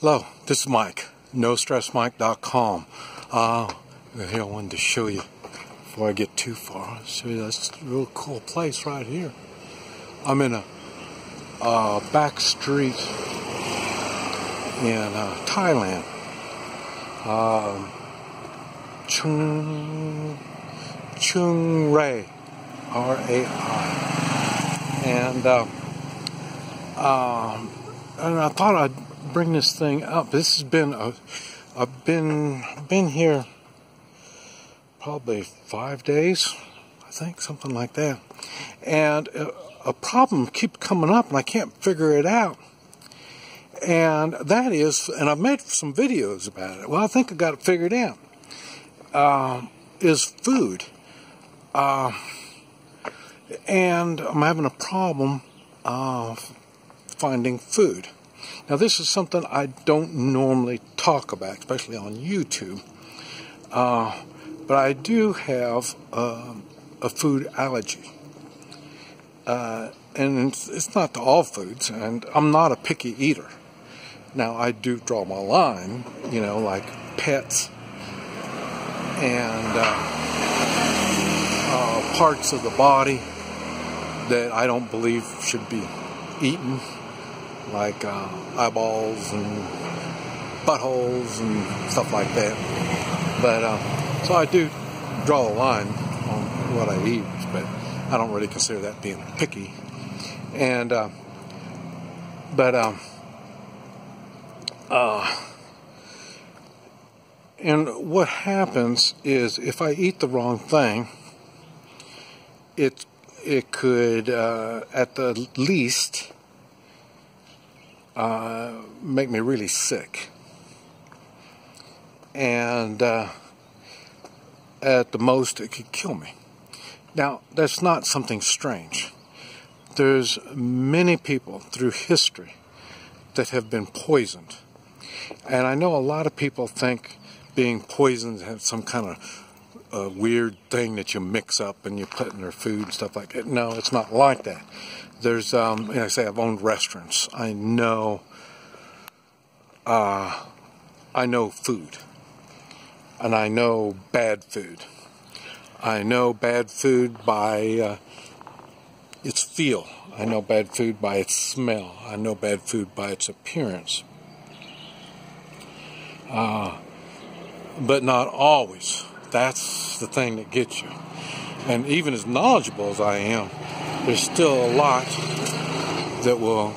Hello, this is Mike, NoStressMike.com. Here I wanted to show you, before I get too far, show you this real cool place right here. I'm in a back street in Thailand. Chung Rai, R-A-I. And I thought I'd bring this thing up. This has been I've been here probably 5 days, I think, something like that. And a problem keeps coming up, and I can't figure it out. And that is, and I've made some videos about it. Well, I think I got it figured out. Is food. And I'm having a problem finding food. Now, this is something I don't normally talk about, especially on YouTube. But I do have a food allergy. And it's not to all foods, and I'm not a picky eater. Now, I do draw my line, you know, like pets and parts of the body that I don't believe should be eaten, like eyeballs and buttholes and stuff like that. But so I do draw a line on what I eat, but I don't really consider that being picky. And and what happens is, if I eat the wrong thing, it could at the least make me really sick, and at the most it could kill me. Now, that's not something strange. There's many people through history that have been poisoned, and I know a lot of people think being poisoned has some kind of weird thing that you mix up and you put in their food and stuff like that. No, it's not like that. There's, like I say, I've owned restaurants. I know food, and I know bad food. I know bad food by its feel. I know bad food by its smell. I know bad food by its appearance. But not always. That's the thing that gets you. And even as knowledgeable as I am, there's still a lot that will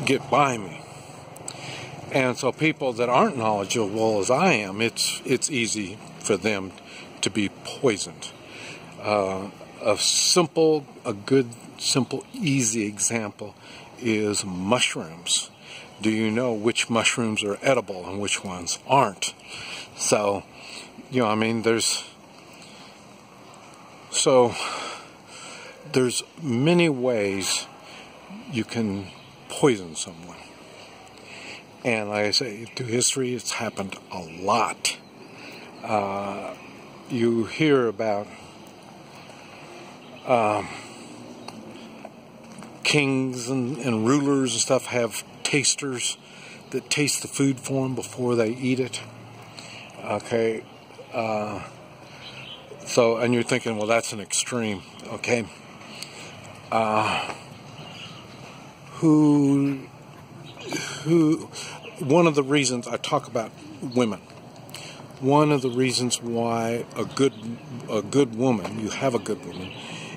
get by me. And so people that aren't knowledgeable as I am, it's easy for them to be poisoned. A good, simple, easy example is mushrooms. Do you know which mushrooms are edible and which ones aren't? So, you know, I mean, there's many ways you can poison someone. And like I say, through history, it's happened a lot. You hear about kings and rulers and stuff have tasters that taste the food for them before they eat it. Okay, so, and you're thinking, well, that's an extreme. Okay, one of the reasons I talk about women, one of the reasons why a good woman, you have a good woman,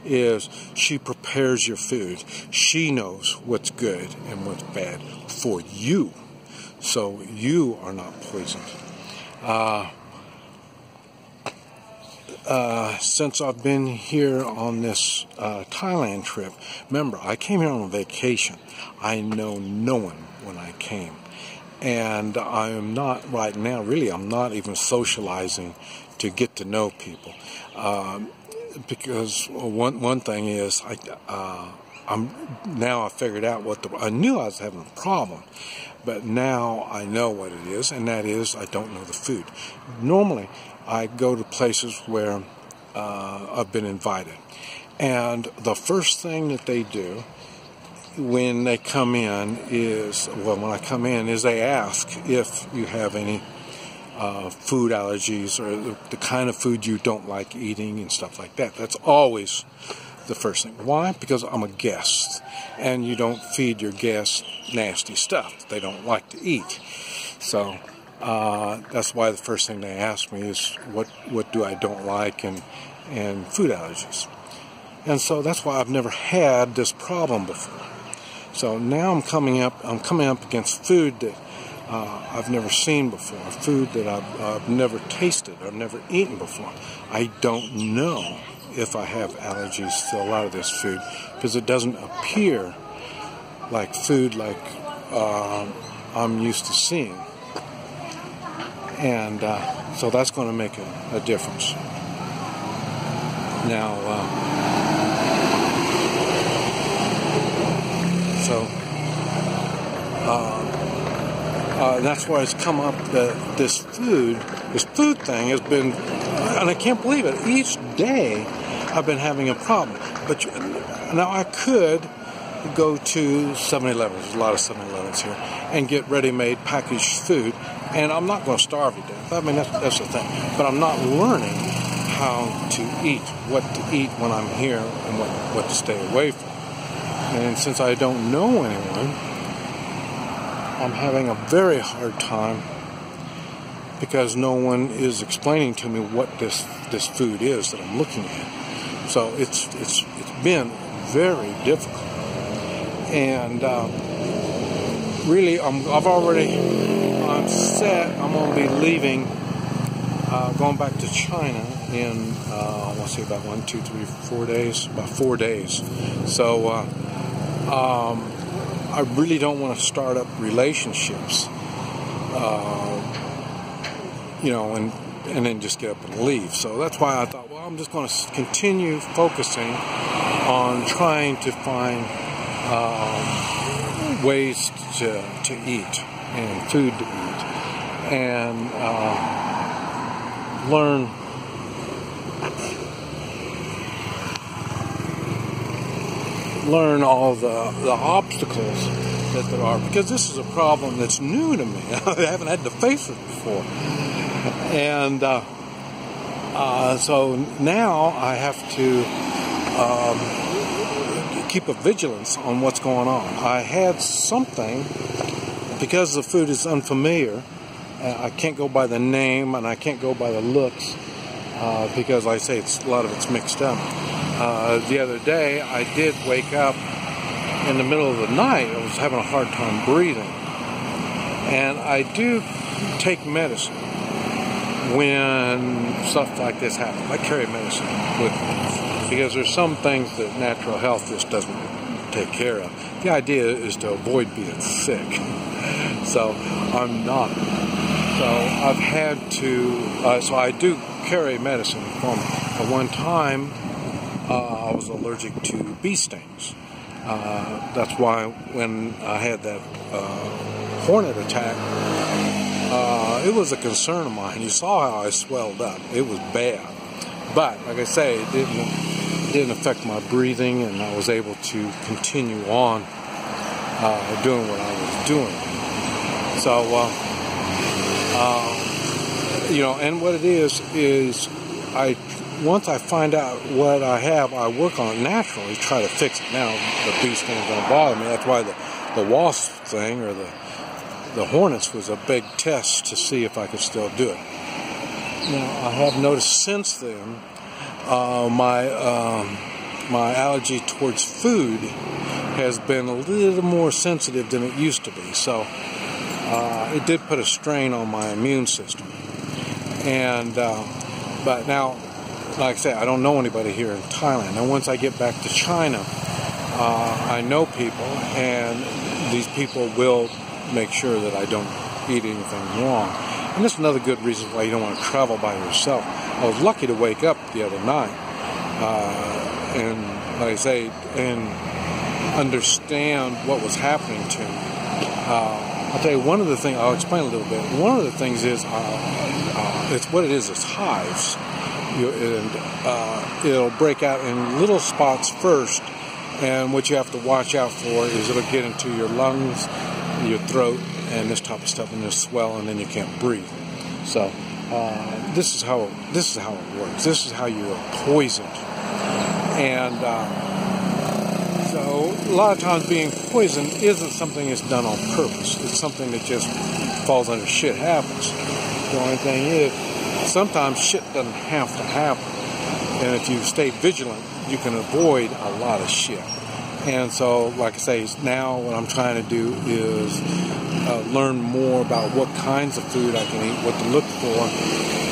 is she prepares your food. She knows what's good and what's bad for you, so you are not poisoned. Since I've been here on this Thailand trip, remember, I came here on a vacation. I know no one when I came. And I am not, right now, really, I'm not even socializing to get to know people. Because one thing is, I figured out I knew I was having a problem, but now I know what it is, and that is I don't know the food. Normally, I go to places where I've been invited, and the first thing that they do when they come in when I come in is they ask if you have any food allergies or the kind of food you don't like eating and stuff like that. That's always the first thing. Why? Because I'm a guest, and you don't feed your guests nasty stuff that they don't like to eat. So that's why the first thing they ask me is what do I don't like and food allergies. And so that's why I've never had this problem before. So now I'm coming up against food that I've never seen before, food that I've never tasted, I've never eaten before. I don't know if I have allergies to a lot of this food because it doesn't appear like food like I'm used to seeing. And so that's going to make a difference. Now, that's why it's come up that this food thing has been, and I can't believe it, each day I've been having a problem. But now I could go to 7-Eleven, there's a lot of 7-Elevens here, and get ready-made packaged food, and I'm not going to starve to death. I mean, that's the thing. But I'm not learning how to eat, what to eat when I'm here, and what to stay away from. And since I don't know anyone, I'm having a very hard time because no one is explaining to me what this food is that I'm looking at. So it's been very difficult. And really, I'm set. I'm going to be leaving, going back to China in, let's see, about 1, 2, 3, 4 days, about 4 days. So I really don't want to start up relationships, and then just get up and leave. So that's why I thought, well, I'm just going to continue focusing on trying to find ways to eat and food to eat, and learn all the obstacles that there are, because this is a problem that's new to me. I haven't had to face it before, and so now I have to keep a vigilance on what's going on. I had something, because the food is unfamiliar, I can't go by the name and I can't go by the looks, because like I say, a lot of it's mixed up. The other day I did wake up in the middle of the night. I was having a hard time breathing, and I do take medicine when stuff like this happens. I carry medicine with me because there's some things that natural health just doesn't take care of. The idea is to avoid being sick, so I'm not. So I've had to, so I do carry medicine for me. At one time, I was allergic to bee stings. That's why when I had that hornet attack, it was a concern of mine. You saw how I swelled up. It was bad. But, like I say, it didn't affect my breathing, and I was able to continue on doing what I was doing. So, and what it is once I find out what I have, I work on it naturally, try to fix it. Now, the bee stings don't bother me. That's why the wasp thing, or the hornets, was a big test to see if I could still do it. Now, I have noticed since then my allergy towards food has been a little more sensitive than it used to be. So it did put a strain on my immune system. And but now, like I say, I don't know anybody here in Thailand. And once I get back to China, I know people, and these people will make sure that I don't eat anything wrong. And that's another good reason why you don't want to travel by yourself. I was lucky to wake up the other night, and like I say, and understand what was happening to me. I'll tell you one of the things, I'll explain a little bit. One of the things is, it's what it is, it's hives. And it'll break out in little spots first, And what you have to watch out for is it'll get into your lungs, your throat, and this type of stuff, and it'll swell, and then you can't breathe. So this is how it works. This is how you are poisoned. And so a lot of times being poisoned isn't something that's done on purpose. It's something that just falls under shit happens. The only thing is, sometimes shit doesn't have to happen. And if you stay vigilant, you can avoid a lot of shit. And so, like I say, now what I'm trying to do is learn more about what kinds of food I can eat, what to look for,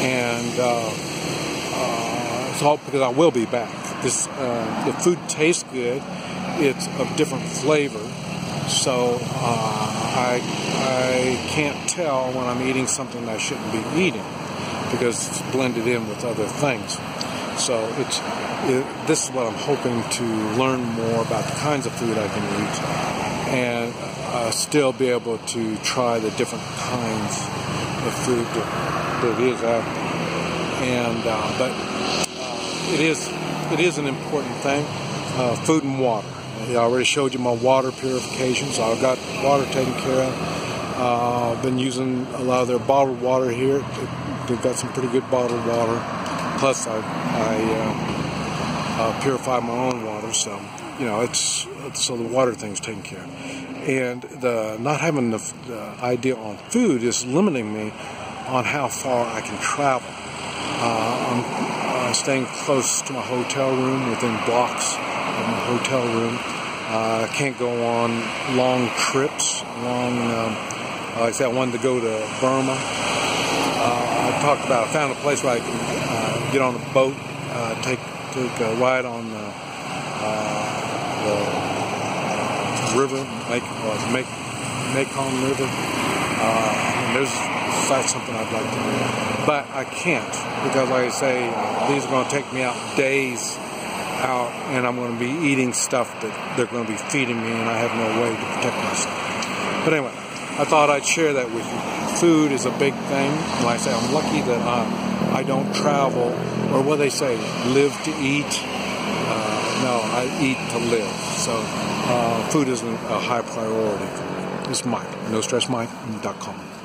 and so because I will be back. The food tastes good. It's of different flavor, so I can't tell when I'm eating something I shouldn't be eating because it's blended in with other things. So this is what I'm hoping to learn more about the kinds of food I can eat and still be able to try the different kinds of food that is out there. And but it is an important thing. Food and water. I already showed you my water purification, so I've got water taken care of. I've been using a lot of their bottled water here. They've got some pretty good bottled water. Plus, I purify my own water, so so the water thing's taken care of. And the not having the idea on food is limiting me on how far I can travel. I'm staying close to my hotel room, within blocks of my hotel room. I can't go on long trips. Like I said, I wanted to go to Burma. I found a place where I can get on a boat, take a ride on the river, Mekong River. And that's something I'd like to do. But I can't because, like I say, these are going to take me out days out, and I'm going to be eating stuff that they're going to be feeding me, and I have no way to protect myself. But anyway, I thought I'd share that with you. Food is a big thing. Like I say, I'm lucky that I don't travel, or what they say, live to eat. No, I eat to live. So food isn't a high priority. It's Mike, NoStressMike.com.